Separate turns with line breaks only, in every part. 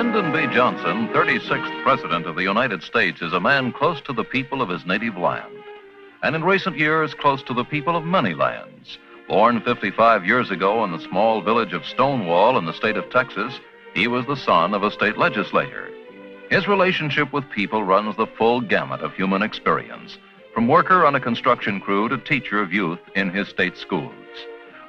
Lyndon B. Johnson, 36th President of the United States, is a man close to the people of his native land, and in recent years close to the people of many lands. Born 55 years ago in the small village of Stonewall in the state of Texas, he was the son of a state legislator. His relationship with people runs the full gamut of human experience, from worker on a construction crew to teacher of youth in his state schools.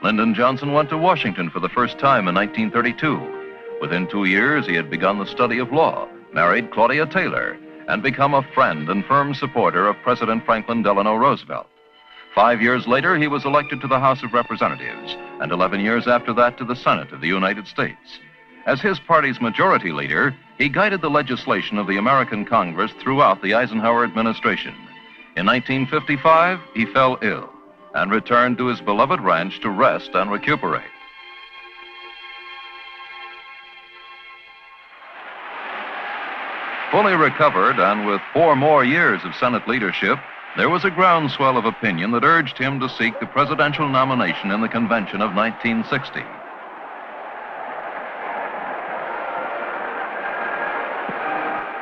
Lyndon Johnson went to Washington for the first time in 1932. Within 2 years, he had begun the study of law, married Claudia Taylor, and become a friend and firm supporter of President Franklin Delano Roosevelt. 5 years later, he was elected to the House of Representatives, and 11 years after that to the Senate of the United States. As his party's majority leader, he guided the legislation of the American Congress throughout the Eisenhower administration. In 1955, he fell ill and returned to his beloved ranch to rest and recuperate. Fully recovered and with 4 more years of Senate leadership, there was a groundswell of opinion that urged him to seek the presidential nomination in the convention of 1960.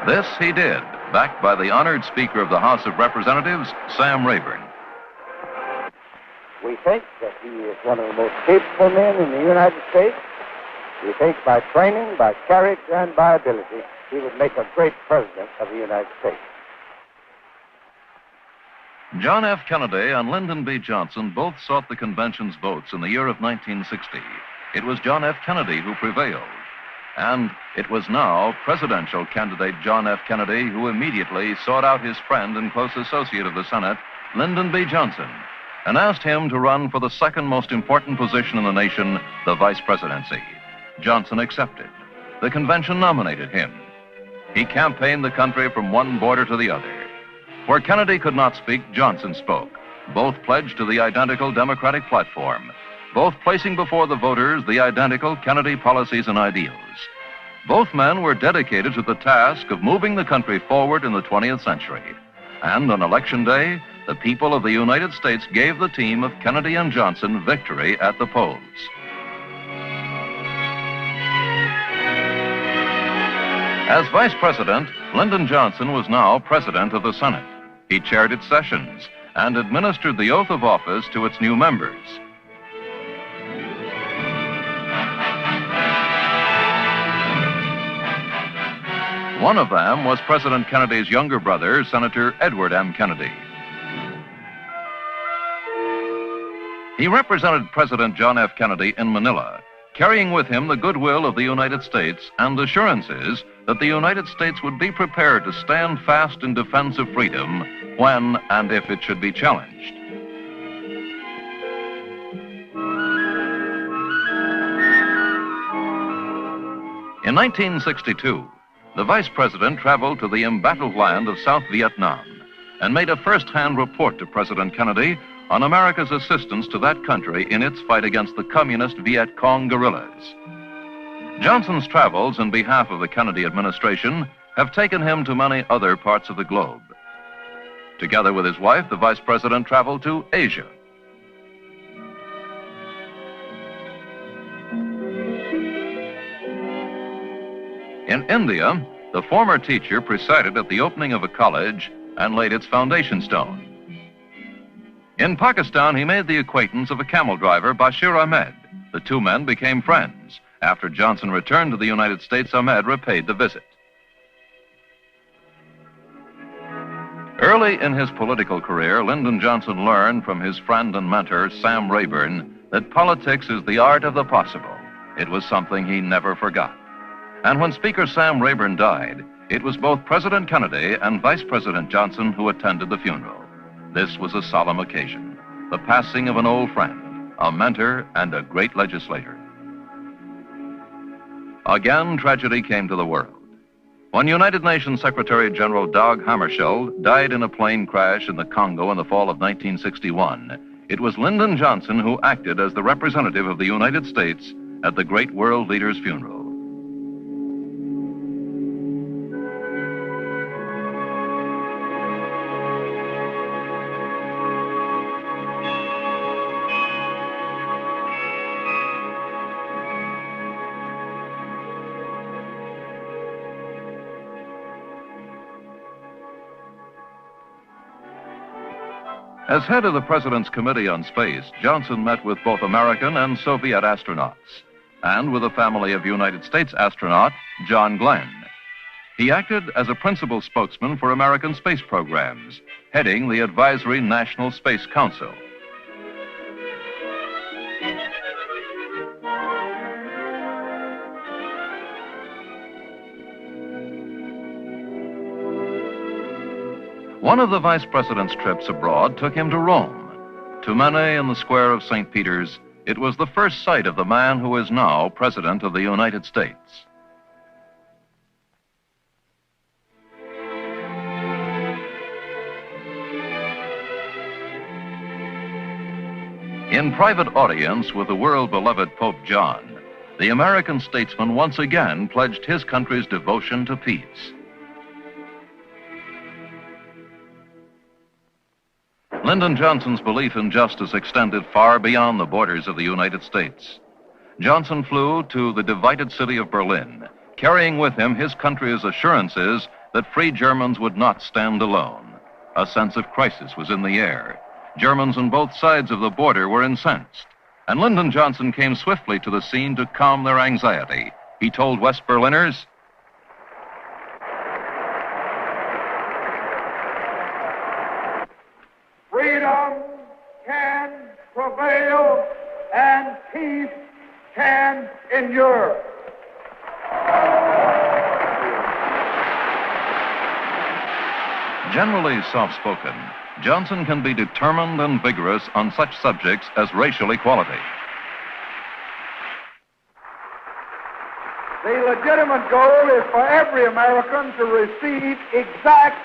This he did, backed by the honored Speaker of the House of Representatives, Sam Rayburn.
We think that he is one of the most capable men in the United States. We think by training, by character, and by ability, he would make a great president of the United States.
John F. Kennedy and Lyndon B. Johnson both sought the convention's votes in the year of 1960. It was John F. Kennedy who prevailed. And it was now presidential candidate John F. Kennedy who immediately sought out his friend and close associate of the Senate, Lyndon B. Johnson, and asked him to run for the second most important position in the nation, the vice presidency. Johnson accepted. The convention nominated him. He campaigned the country from one border to the other. Where Kennedy could not speak, Johnson spoke. Both pledged to the identical Democratic platform, both placing before the voters the identical Kennedy policies and ideals. Both men were dedicated to the task of moving the country forward in the 20th century. And on Election Day, the people of the United States gave the team of Kennedy and Johnson victory at the polls. As vice president, Lyndon Johnson was now president of the Senate. He chaired its sessions and administered the oath of office to its new members. One of them was President Kennedy's younger brother, Senator Edward M. Kennedy. He represented President John F. Kennedy in Manila, carrying with him the goodwill of the United States and assurances that the United States would be prepared to stand fast in defense of freedom when and if it should be challenged. In 1962, the vice president traveled to the embattled land of South Vietnam and made a first-hand report to President Kennedy on America's assistance to that country in its fight against the communist Viet Cong guerrillas. Johnson's travels in behalf of the Kennedy administration have taken him to many other parts of the globe. Together with his wife, the vice president traveled to Asia. In India, the former teacher presided at the opening of a college and laid its foundation stone. In Pakistan, he made the acquaintance of a camel driver, Bashir Ahmed. The two men became friends. After Johnson returned to the United States, Ahmed repaid the visit. Early in his political career, Lyndon Johnson learned from his friend and mentor, Sam Rayburn, that politics is the art of the possible. It was something he never forgot. And when Speaker Sam Rayburn died, it was both President Kennedy and Vice President Johnson who attended the funeral. This was a solemn occasion, the passing of an old friend, a mentor, and a great legislator. Again, tragedy came to the world. When United Nations Secretary General Dag Hammarskjöld died in a plane crash in the Congo in the fall of 1961, it was Lyndon Johnson who acted as the representative of the United States at the great world leader's funeral. As head of the President's Committee on Space, Johnson met with both American and Soviet astronauts, and with a family of United States astronaut, John Glenn. He acted as a principal spokesman for American space programs, heading the Advisory National Space Council. One of the vice president's trips abroad took him to Rome. To many in the square of St. Peter's, it was the first sight of the man who is now President of the United States. In private audience with the world-beloved Pope John, the American statesman once again pledged his country's devotion to peace. Lyndon Johnson's belief in justice extended far beyond the borders of the United States. Johnson flew to the divided city of Berlin, carrying with him his country's assurances that free Germans would not stand alone. A sense of crisis was in the air. Germans on both sides of the border were incensed, and Lyndon Johnson came swiftly to the scene to calm their anxiety. He told West Berliners,
"Freedom can prevail and peace can endure."
Generally soft-spoken, Johnson can be determined and vigorous on such subjects as racial equality.
The legitimate goal is for every American to receive exact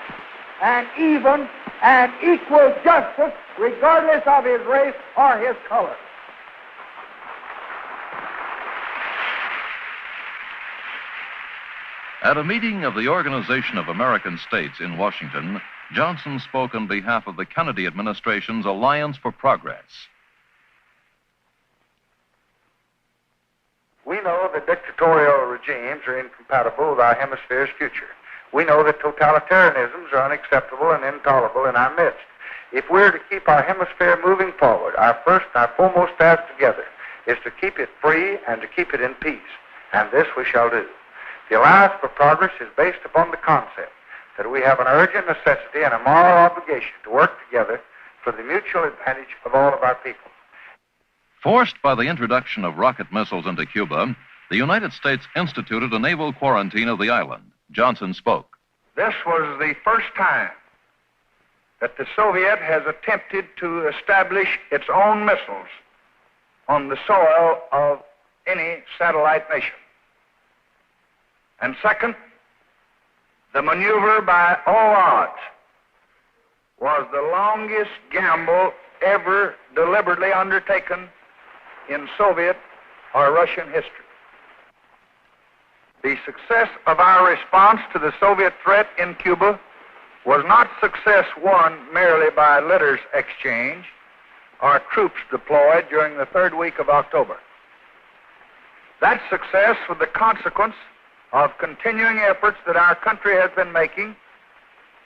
and even and equal justice regardless of his race or his color.
At a meeting of the Organization of American States in Washington, Johnson spoke on behalf of the Kennedy administration's Alliance for Progress.
We know that dictatorial regimes are incompatible with our hemisphere's future. We know that totalitarianisms are unacceptable and intolerable in our midst. If we're to keep our hemisphere moving forward, our first and our foremost task together is to keep it free and to keep it in peace. And this we shall do. The Alliance for Progress is based upon the concept that we have an urgent necessity and a moral obligation to work together for the mutual advantage of all of our people.
Forced by the introduction of rocket missiles into Cuba, the United States instituted a naval quarantine of the island. Johnson spoke.
This was the first time that the Soviet has attempted to establish its own missiles on the soil of any satellite nation. And second, the maneuver by all odds was the longest gamble ever deliberately undertaken in Soviet or Russian history. The success of our response to the Soviet threat in Cuba was not success won merely by letters exchanged or troops deployed during the third week of October. That success was the consequence of continuing efforts that our country has been making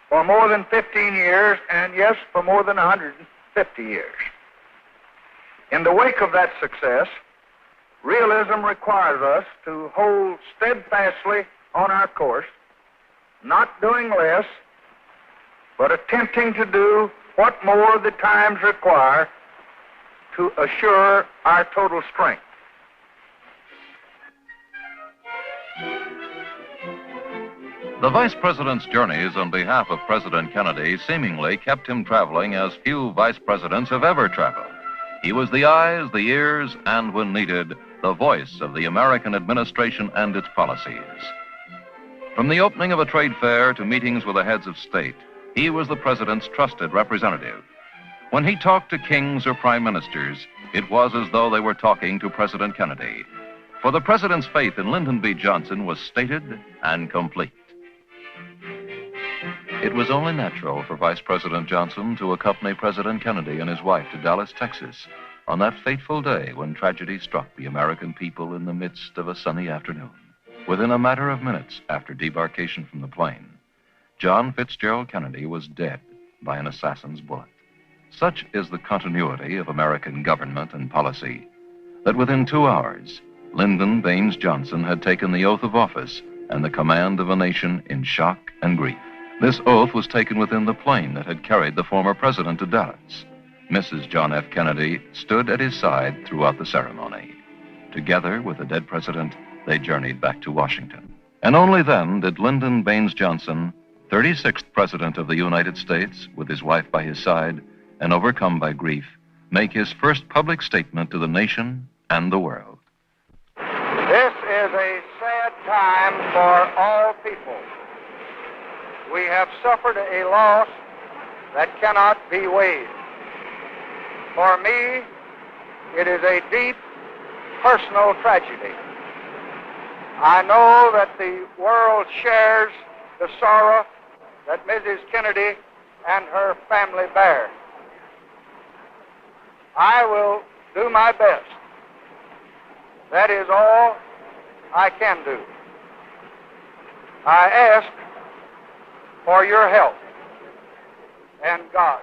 for more than 15 years, and yes, for more than 150 years. In the wake of that success, realism requires us to hold steadfastly on our course, not doing less, but attempting to do what more the times require to assure our total strength.
The vice president's journeys on behalf of President Kennedy seemingly kept him traveling as few vice presidents have ever traveled. He was the eyes, the ears, and when needed, the voice of the American administration and its policies. From the opening of a trade fair to meetings with the heads of state, he was the president's trusted representative. When he talked to kings or prime ministers, it was as though they were talking to President Kennedy. For the president's faith in Lyndon B. Johnson was stated and complete. It was only natural for Vice President Johnson to accompany President Kennedy and his wife to Dallas, Texas, on that fateful day when tragedy struck the American people in the midst of a sunny afternoon. Within a matter of minutes after debarkation from the plane, John Fitzgerald Kennedy was dead by an assassin's bullet. Such is the continuity of American government and policy that within 2 hours, Lyndon Baines Johnson had taken the oath of office and the command of a nation in shock and grief. This oath was taken within the plane that had carried the former president to Dallas. Mrs. John F. Kennedy stood at his side throughout the ceremony. Together with the dead president, they journeyed back to Washington. And only then did Lyndon Baines Johnson, 36th President of the United States, with his wife by his side and overcome by grief, make his first public statement to the nation and the world.
This is a sad time for all people. We have suffered a loss that cannot be weighed. For me, it is a deep personal tragedy. I know that the world shares the sorrow that Mrs. Kennedy and her family bear. I will do my best. That is all I can do. I ask for your help and God.